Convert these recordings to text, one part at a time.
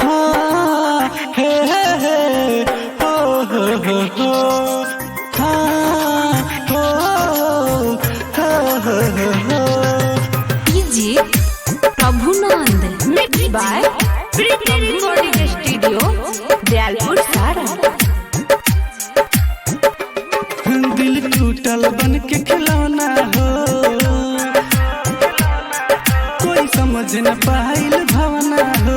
हाँ हे हो हो हाँ हो DJ Prabhunand mix by Preeti recording studio Dayalpur सारा। दिल टूटल बन के खिलौना हो, कोई समझ न पाइल भावना हो।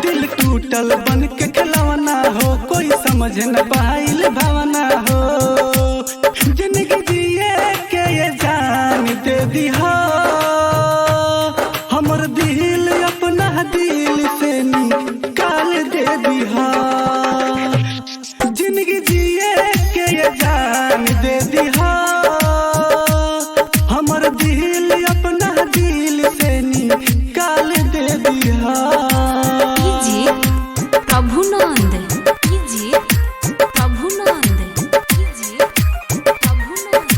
दिल टूटल बन के खिलौना हो, कोई समझ न पाइल भावना हो। जिंदगी जिए के ये जान दे दिहा, हमर दिल अपना दिल से निकाल दे दिहा। जिंदगी जिए के ये जान दे दिहा, हमर दिल अपना दिल से निकाल दे दिहा। DJ Prabhunand DJ Prabhunand DJ Prabhunand.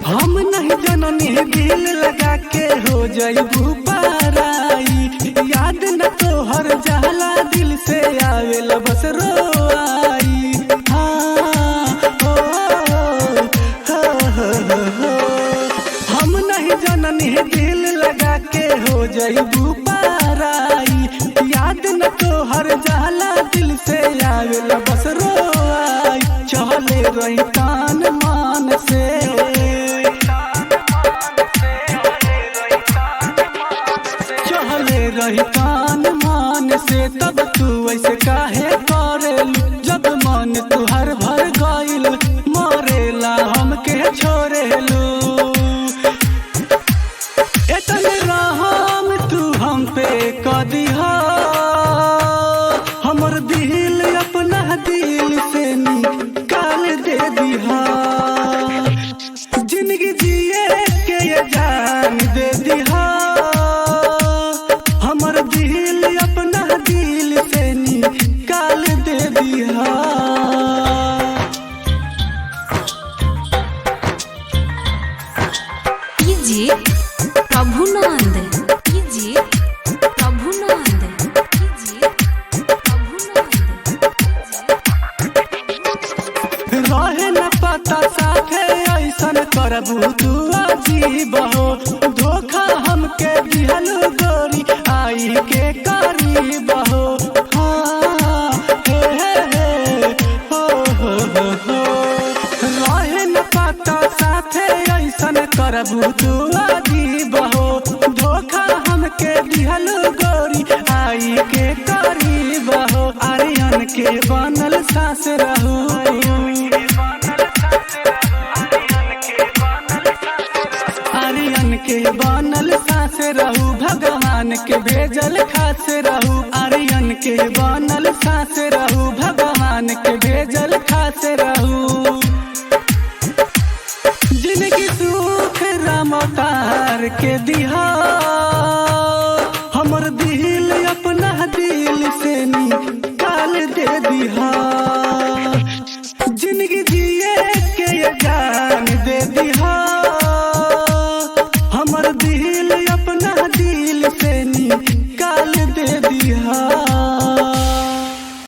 हम नहीं जननी दिल लगा के हो जाइबू पाराई, याद न तोहर जहला दिल से आवेला बस रोआई। हाँ हो हम नहीं जननी दिल लगा के हो जाइबू पाराई, याद न तोहर जहला दिल से आवेला बस रोआई। चले रही तान मान से, चले रही तान मान से, तब तू ऐसे काहे करेलू। जब मन तुहर भर गइल मरेला हमके छोड़ेलू। एतन रहम तू हम पे क दिहा, हमर दिल अपना दिल से निकाल दे दिहा। जिंदगी जिए के ये जान दे दिहा, हमर दिल अपना दिल से निकाल दे दिहा। DJ Prabhunand DJ Prabhunand DJ Prabhunand. रहे न पता साथे ऐसन करबू तू अजीब हो। धोखा हमके दिहल गोरी आई के करीब हो। हाँ हे हो रहे न पता साथे ऐसन करबू तू अजीब हो। धोखा हमके दिहल गोरी आई के करीब हो। आर्यन के बनल सास रहू, आर्यन के बनल सास रहू, भगवान के भेजल खास रहू। आर्यन के बनल सास रहू, भगवान के भेजल खास रहू। जिंदगी सुख राम अवतार के दिहा,